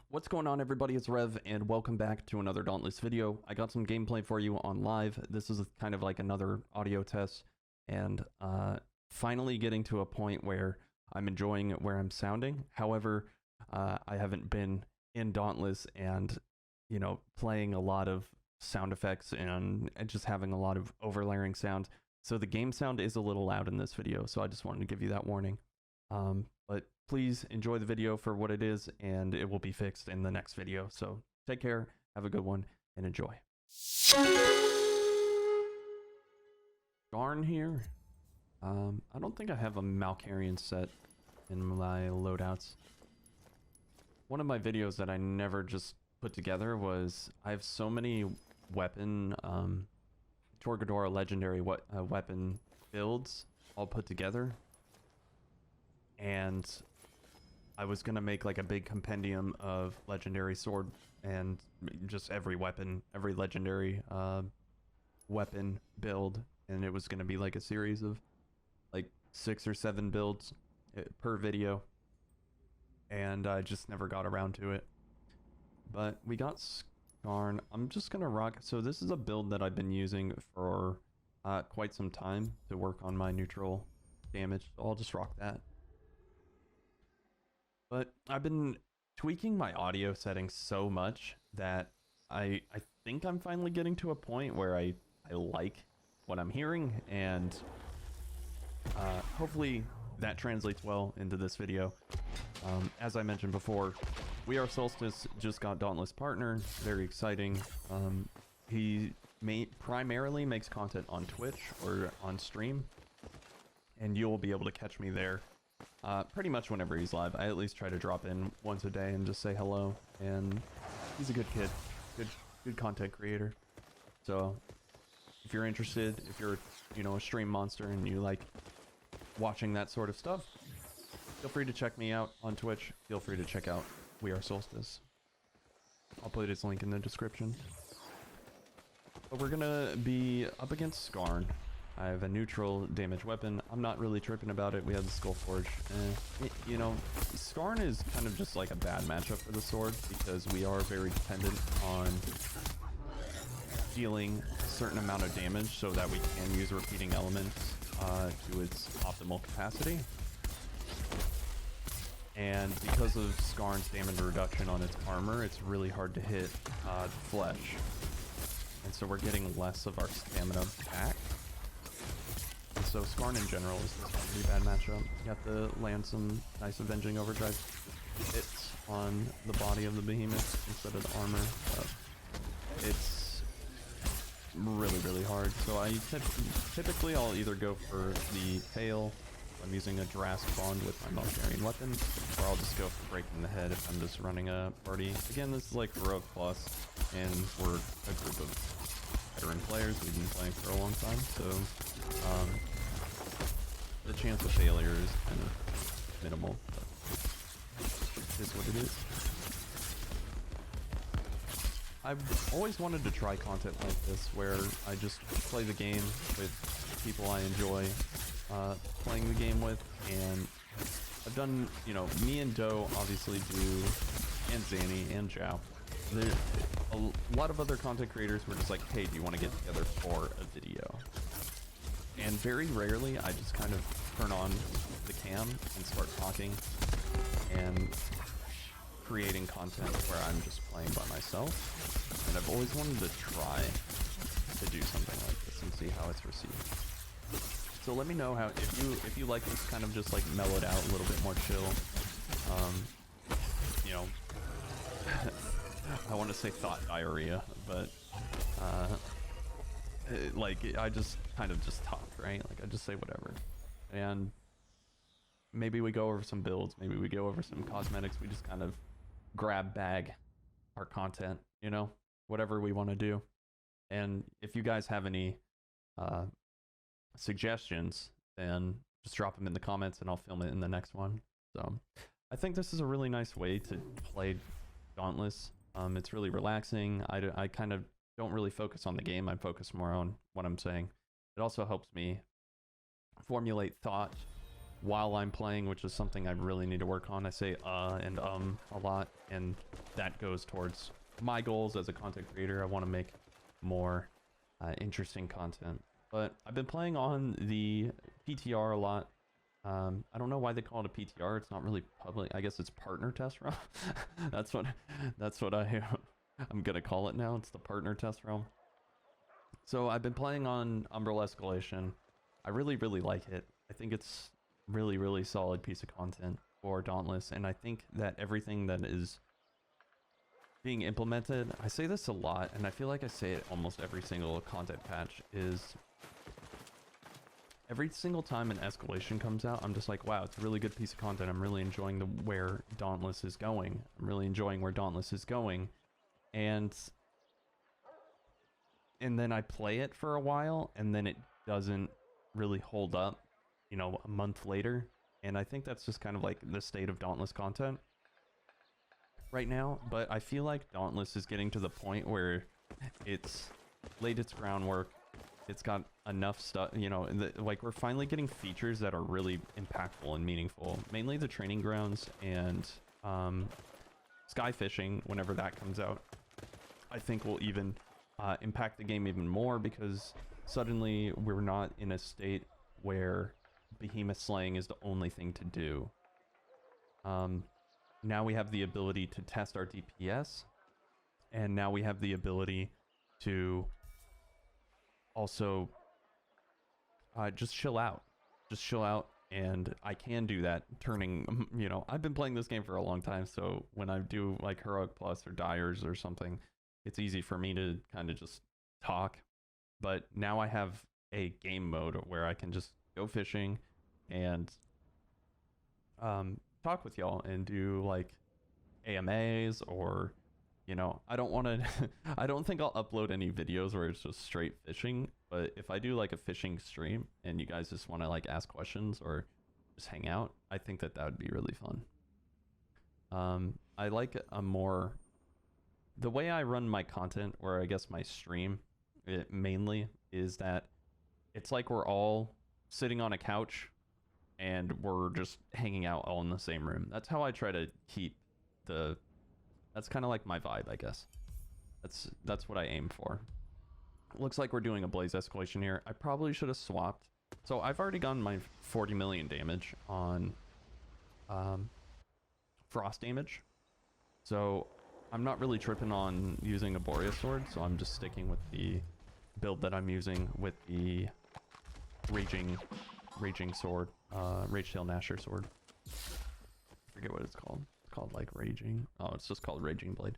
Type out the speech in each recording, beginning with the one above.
What's going on, everybody? It's Rev, and welcome back to another Dauntless video. I got some gameplay for you on live. This is kind of like another audio test, and finally getting to a point where I'm enjoying where I'm sounding. However, I haven't been in Dauntless and, you know, playing a lot of sound effects and just having a lot of overlaying sound. So the game sound is a little loud in this video, so I just wanted to give you that warning. But please enjoy the video for what it is, and it will be fixed in the next video. So take care, have a good one, and enjoy. Scarn here. I don't think I have a Malkarian set in my loadouts. One of my videos that I never just put together was I have so many weapon, Torgadora legendary weapon builds all put together. And I was gonna make like a big compendium of legendary sword and just every weapon, every legendary weapon build, and it was gonna be like a series of like 6 or 7 builds per video, and I just never got around to it. But we got Scarn. I'm just gonna rock. So this is a build that I've been using for quite some time to work on my neutral damage. So I'll just rock that. But I've been tweaking my audio settings so much that I think I'm finally getting to a point where I like what I'm hearing, and hopefully that translates well into this video. As I mentioned before, We Are Solstice just got Dauntless partner. Very exciting. He primarily makes content on Twitch or on stream, and you'll be able to catch me there. Pretty much whenever he's live. I at least try to drop in once a day and just say hello, and he's a good kid, good content creator. So if you're interested, if you're, you know, a stream monster and you like watching that sort of stuff, feel free to check me out on Twitch. Feel free to check out We Are Solstice. I'll put his link in the description. But we're gonna be up against Scarn. I have a neutral damage weapon. I'm not really tripping about it. We have the Skull Forge. You know, Scarn is kind of just like a bad matchup for the sword because we are very dependent on dealing a certain amount of damage so that we can use repeating elements to its optimal capacity. And because of Scarn's damage reduction on its armor, it's really hard to hit the flesh. And so we're getting less of our stamina back. So Scarn in general is a pretty bad matchup. You have to land some nice avenging overdrive hits on the body of the behemoth instead of the armor. It's really hard. So I typically I'll either go for the tail. I'm using a Drask Bond with my Malkarian weapon, or I'll just go for breaking the head if I'm just running a party. Again, this is like Heroic Plus, and we're a group of veteran players. We've been playing for a long time, so the chance of failure is kind of minimal, but it is what it is. I've always wanted to try content like this, where I just play the game with people I enjoy playing the game with, and I've done, you know, me and Doe obviously do, and Zanny and Zhao. There's a lot of other content creators were just like, hey, do you want to get together for a video? And very rarely I just kind of turn on the cam and start talking and creating content where I'm just playing by myself. And I've always wanted to try to do something like this and see how it's received. So let me know how, if you like this kind of just like mellowed out, a little bit more chill, you know, I want to say thought diarrhea, but I just kind of just talk, right? Like I just say whatever, and maybe we go over some builds, maybe we go over some cosmetics, we just kind of grab bag our content, you know, whatever we want to do. And if you guys have any suggestions, then just drop them in the comments and I'll film it in the next one. So I think this is a really nice way to play Dauntless. It's really relaxing. I kind of don't really focus on the game. I focus more on what I'm saying. It also helps me formulate thought while I'm playing, which is something I really need to work on. I say and a lot, and that goes towards my goals as a content creator. I want to make more interesting content. But I've been playing on the PTR a lot. I don't know why they call it a PTR. It's not really public. I guess it's partner test realm. that's what I'm gonna call it now. It's the partner test realm. So I've been playing on Umbral Escalation. I really like it. I think it's really solid piece of content for Dauntless, and I think that everything that is being implemented, I say this a lot, and I feel like I say it almost every single content patch, is every single time an escalation comes out, I'm just like, wow, it's a really good piece of content. I'm really enjoying where Dauntless is going. I'm really enjoying where Dauntless is going. And then I play it for a while, and then it doesn't really hold up, you know, a month later. And I think that's just kind of like the state of Dauntless content right now. But I feel like Dauntless is getting to the point where it's laid its groundwork. It's got enough stuff, you know, like we're finally getting features that are really impactful and meaningful. Mainly the training grounds and sky fishing, whenever that comes out, I think will even impact the game even more, because suddenly we're not in a state where behemoth slaying is the only thing to do. Now we have the ability to test our DPS, and now we have the ability to also just chill out. And I can do that, turning, you know, I've been playing this game for a long time, so when I do like Heroic Plus or Dyers or something, it's easy for me to kind of just talk. But now I have a game mode where I can just go fishing and talk with y'all and do like AMAs, or, you know, I don't want to I don't think I'll upload any videos where it's just straight fishing, but if I do like a fishing stream and you guys just want to like ask questions or just hang out, I think that would be really fun. I like a more, the way I run my content, or I guess my stream, it mainly is that it's like we're all sitting on a couch and we're just hanging out all in the same room. That's how I try to keep that's kind of like my vibe, I guess. That's what I aim for. Looks like we're doing a Blaze escalation here. I probably should have swapped. So I've already gotten my 40 million damage on frost damage. So I'm not really tripping on using a Boreas sword, so I'm just sticking with the build that I'm using with the raging sword, Ragetail Gnasher sword. I forget what it's called. It's called like Raging. Oh, it's just called Raging Blade.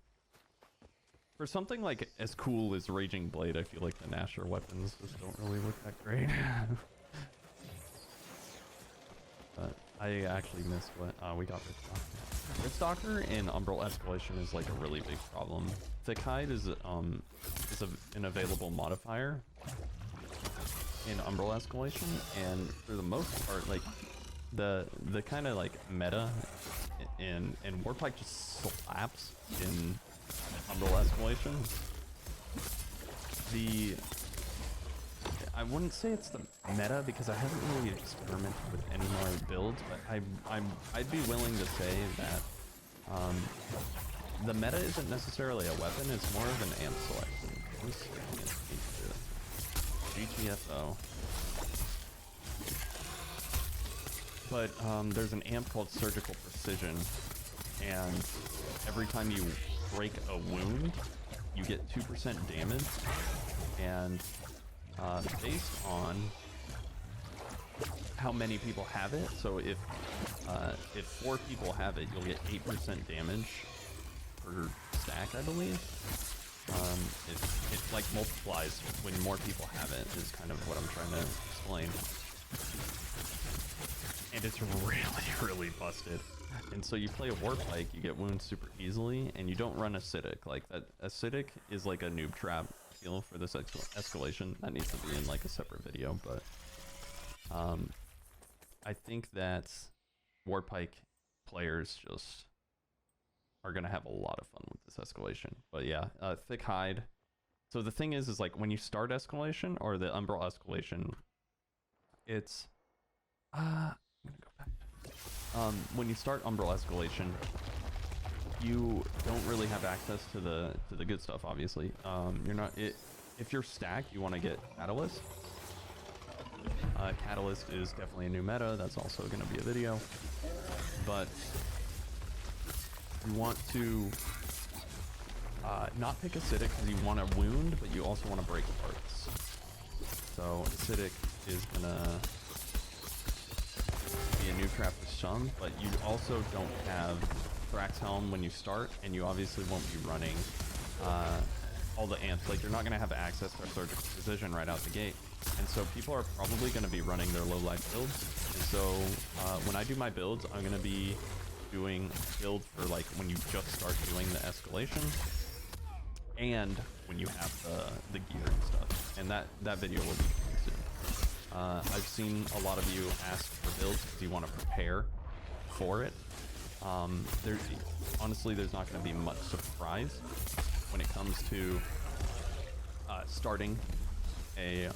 For something like as cool as Raging Blade, I feel like the Gnasher weapons just don't really look that great. But I actually missed what we got Ritstalker. Ritstalker in Umbral Escalation is like a really big problem. Thick Hide is an available modifier in Umbral Escalation, and for the most part, like the kind of like meta and Warpike just slaps in Umbral Escalation. I wouldn't say it's the meta, because I haven't really experimented with any more builds, but I'd be willing to say that the meta isn't necessarily a weapon, it's more of an amp selection. GTFO. But there's an amp called Surgical Precision, and every time you break a wound, you get 2% damage, and based on how many people have it, so if 4 people have it, you'll get 8% damage per stack, I believe. It like multiplies when more people have it, is kind of what I'm trying to explain. And it's really busted. And so you play a Warpike, you get wounds super easily, and you don't run Acidic. Like that, Acidic is like a noob trap feel for this escalation. That needs to be in like a separate video, but I think that Warpike players just are gonna have a lot of fun with this escalation. But yeah, Thick Hide. So the thing is like when you start escalation, or the Umbral escalation, it's I'm gonna go when you start Umbral Escalation, you don't really have access to the good stuff, obviously. You're not it if you're stacked, you want to get Catalyst. Catalyst is definitely a new meta. That's also going to be a video. But you want to not pick Acidic because you want to wound, but you also want to break parts. So Acidic is going to be a new trap for some, but you also don't have Thrax Helm when you start, and you obviously won't be running all the amps. Like, you're not going to have access to Surgical Precision right out the gate. And so people are probably going to be running their low life builds. And so when I do my builds, I'm going to be doing build for like when you just start doing the escalation and when you have the gear and stuff. And that video will be coming soon. I've seen a lot of you ask for builds because you want to prepare for it. Honestly, there's not going to be much surprise when it comes to starting a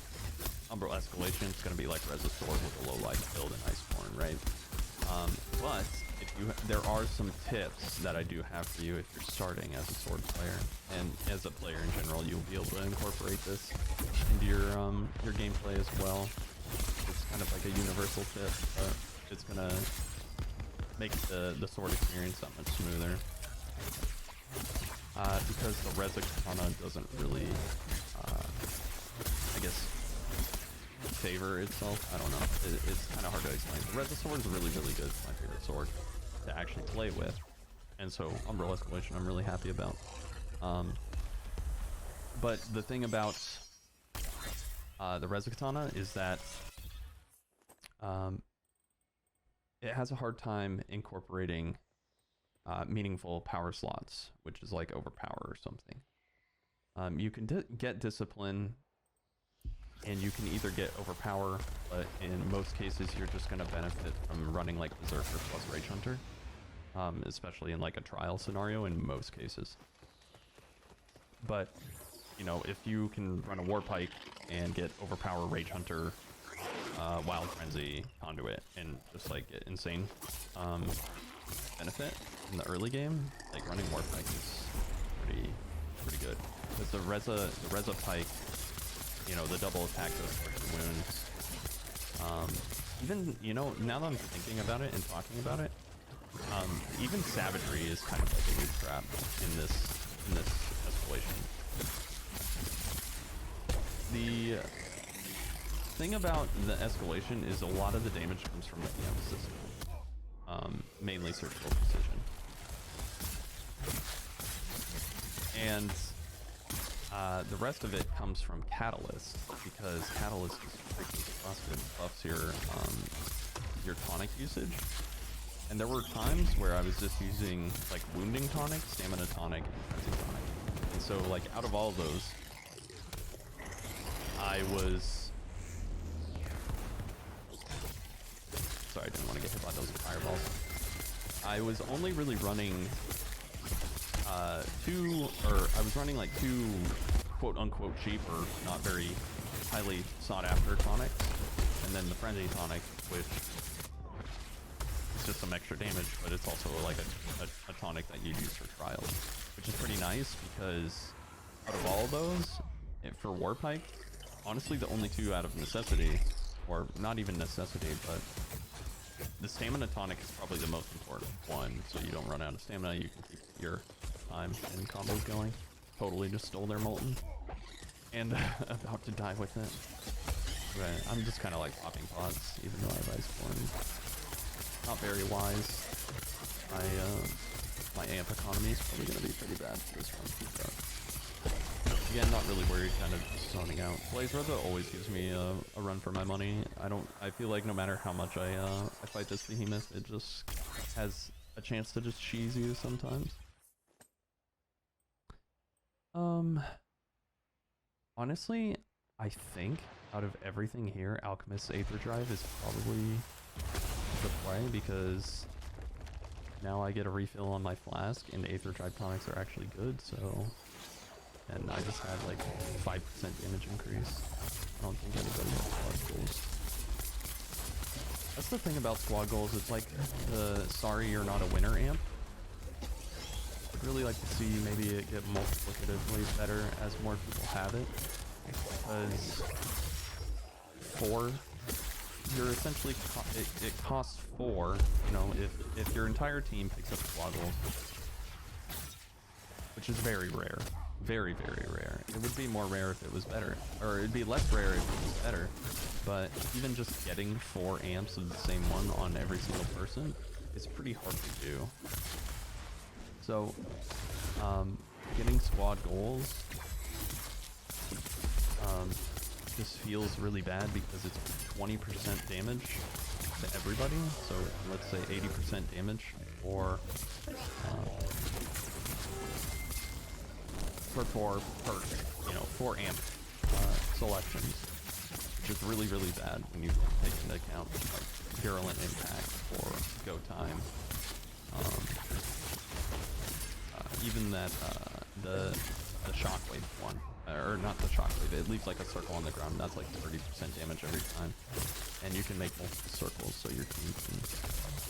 Umbral Escalation. It's going to be like Reza Sword with a low life build and Iceborne, right? But if there are some tips that I do have for you if you're starting as a sword player, and as a player in general, you'll be able to incorporate this into your gameplay as well. It's kind of like a universal tip, but it's gonna make the sword experience that much smoother. Because the Reza Katana doesn't really, I guess, favor itself. I don't know. It's kind of hard to explain. The Reza Sword is really, really good. It's my favorite sword to actually play with. And so Umbral Escalation I'm really happy about. But the thing about the Reza Katana is that it has a hard time incorporating meaningful power slots, which is like overpower or something. You can get discipline, and you can either get overpower, but in most cases you're just going to benefit from running like Berserker plus Rage Hunter, especially in like a trial scenario in most cases. But you know, if you can run a Warpike and get overpower, Rage Hunter, Wild Frenzy, Conduit, and just like get insane benefit in the early game, like running Warpike is pretty good. Because the Reza Pike, you know, the double attack goes for your wounds. Even, you know, now that I'm thinking about it and talking about it, even Savagery is kind of like a new trap in this escalation. The thing about the escalation is a lot of the damage comes from the EM system, mainly Surgical Precision. And the rest of it comes from Catalyst, because Catalyst is freaking busted, buffs your tonic usage. And there were times where I was just using like Wounding Tonic, Stamina Tonic, and Frenzy Tonic. And so like out of all of those, I was... Sorry, I didn't want to get hit by those fireballs. I was only really running I was running like two quote-unquote cheap or not very highly sought-after tonics, and then the Frenzy Tonic, which is just some extra damage, but it's also like a tonic that you use for trials, which is pretty nice because out of all of those, for Warpike, honestly the only two out of necessity, or not even necessity, but the Stamina Tonic is probably the most important one, so you don't run out of stamina, you can keep your time and combos going. Totally just stole their Molten. And about to die with it. But I'm just kind of like popping pots, even though I have Iceborne. Not very wise. My amp economy is probably going to be pretty bad for this one. But again, not really worried, kind of just zoning out. Blazin always gives me a run for my money. I feel like no matter how much I fight this behemoth, it just has a chance to just cheese you sometimes. Honestly, I think out of everything here, Alchemist's Aether Drive is probably the play, because now I get a refill on my flask, and Aether Drive tonics are actually good, so... And I just had like 5% damage increase. I don't think anybody has blood goals. That's the thing about squad goals. It's like the sorry you're not a winner amp. I'd really like to see maybe it get multiplicatively better as more people have it. Because 4, you're essentially, it costs 4, you know, if your entire team picks up squad goals. Which is very rare. Very, very rare. It would be more rare if it was better. Or it'd be less rare if it was better. But even just getting 4 amps of the same one on every single person is pretty hard to do. So, getting squad goals just feels really bad because it's 20% damage to everybody. So let's say 80% damage for 4 perk, you know, 4 amp selections, which is really, really bad when you take into account like virulent impact or go time. Even that the shockwave one, or not the shockwave, it leaves like a circle on the ground. That's like 30% damage every time, and you can make multiple circles so your team can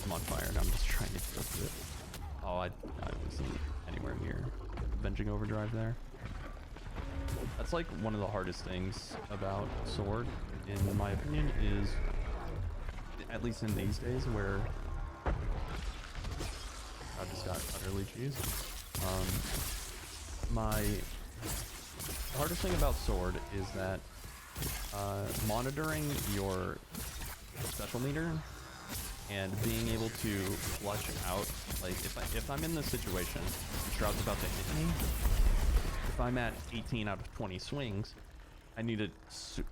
come on fire. And I'm just trying to go through it. Oh, I wasn't anywhere near Avenging Overdrive there. That's like one of the hardest things about Sword, in my opinion, is, at least in these days, where I just got utterly cheesed. The hardest thing about Sword is that monitoring your special meter and being able to flush out, like if I'm in this situation, Shroud's about to hit me, if I'm at 18 out of 20 swings, I need to,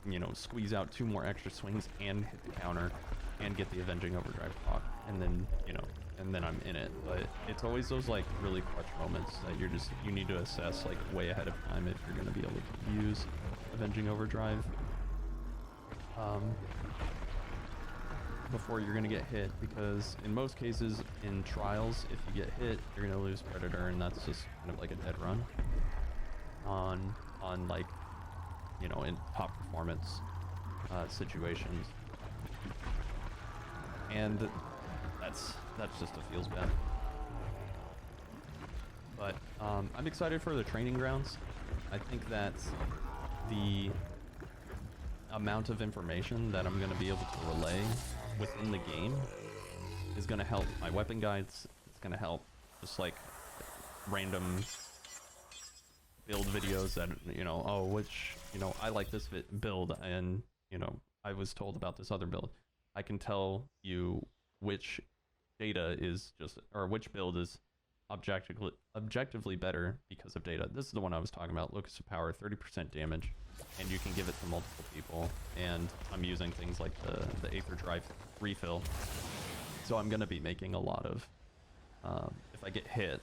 you know, squeeze out 2 more extra swings and hit the counter and get the Avenging Overdrive proc, and then, you know, and then I'm in it. But it's always those like really clutch moments that you need to assess like way ahead of time if you're going to be able to use Avenging Overdrive before you're going to get hit, because in most cases in trials, if you get hit, you're going to lose Predator, and that's just kind of like a dead run on like, you know, in top performance situations. And that's just a feels bad. But I'm excited for the training grounds. I think that the amount of information that I'm going to be able to relay within the game is going to help my weapon guides. It's going to help just like random build videos that, you know, oh, which, you know, I like this build, and, you know, I was told about this other build. I can tell you which data is just, or which build is objectively better because of data. This is the one I was talking about, Locus of Power, 30% damage, and you can give it to multiple people, and I'm using things like the Aether Drive refill, so I'm going to be making a lot of, if I get hit,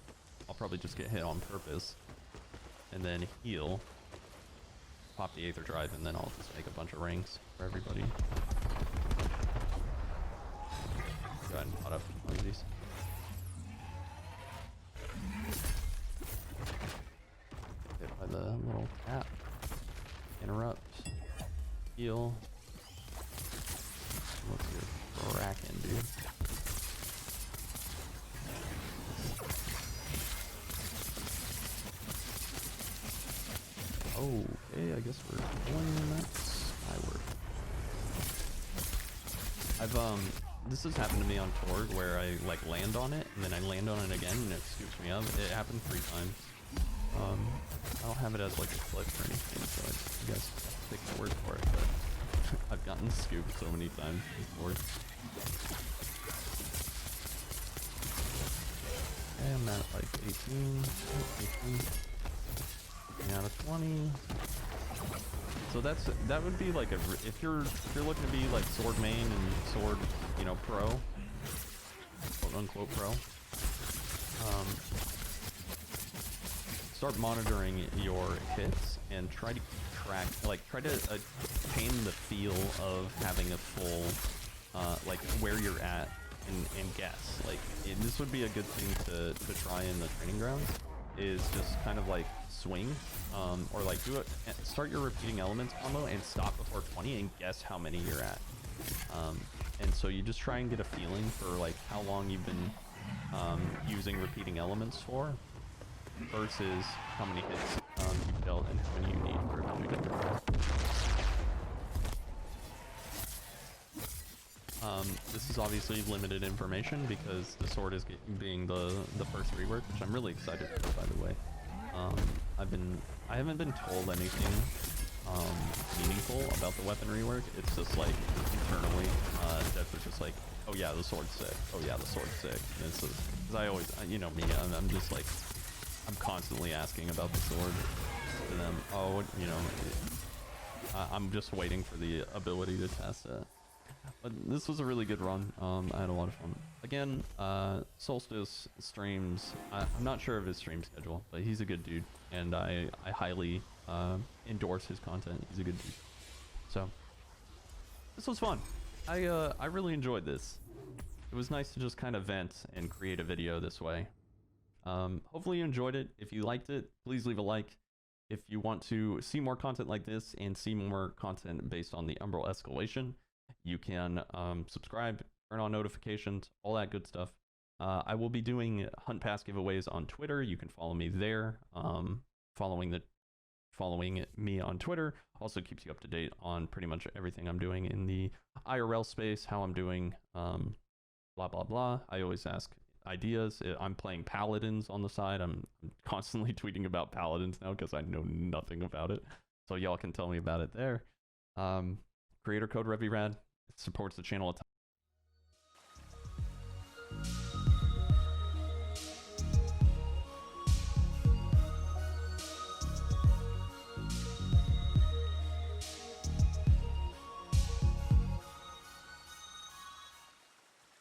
I'll probably just get hit on purpose, and then heal, pop the Aether Drive, and then I'll just make a bunch of rings for everybody. Go ahead and pot up one of these. Hit by the little tap. Interrupt. Heal. What's your Kraken, dude? Okay, I guess we're going that skyward. This has happened to me on Torg, where I like land on it and then I land on it again and it scoops me up. It happened 3 times. I don't have it as like a clip or anything, so I guess take my word for it, but I've gotten scooped so many times before. Okay, I'm at like 18 out of 20. So that would be like if you're looking to be like Sword main and Sword, you know, pro, quote unquote pro, start monitoring your hits and try to track, like try to attain the feel of having a full, like where you're at and guess. Like this would be a good thing to try in the training grounds, is just kind of like swing, or like start your repeating elements combo and stop before 20 and guess how many you're at. and so you just try and get a feeling for like how long you've been using repeating elements for, versus how many hits you've dealt and how many you need for how many different. This is obviously limited information because the sword is being the first rework, which I'm really excited for, by the way. I haven't been told anything meaningful about the weapon rework. It's just like internally, devs are just like, oh yeah, the sword's sick. Oh yeah, the sword's sick. And it's just, because I always, you know me, I'm just like, I'm constantly asking about the sword to them. Oh, you know, I'm just waiting for the ability to test it. But this was a really good run. I had a lot of fun. Again, Solstice streams. I'm not sure of his stream schedule, but he's a good dude, and I highly endorse his content. He's a good dude. So this was fun. I really enjoyed this. It was nice to just kind of vent and create a video this way. Hopefully you enjoyed it. If you liked it, please leave a like. If you want to see more content like this and see more content based on the Umbral Escalation, you can subscribe, turn on notifications, all that good stuff. I will be doing Hunt Pass giveaways on Twitter. You can follow me there. Following me on Twitter also keeps you up to date on pretty much everything I'm doing in the IRL space, how I'm doing, blah blah blah. I always ask ideas. I'm playing Paladins on the side. I'm constantly tweeting about Paladins now because I know nothing about it, so y'all can tell me about it there. Creator code Revvy supports the channel a ton.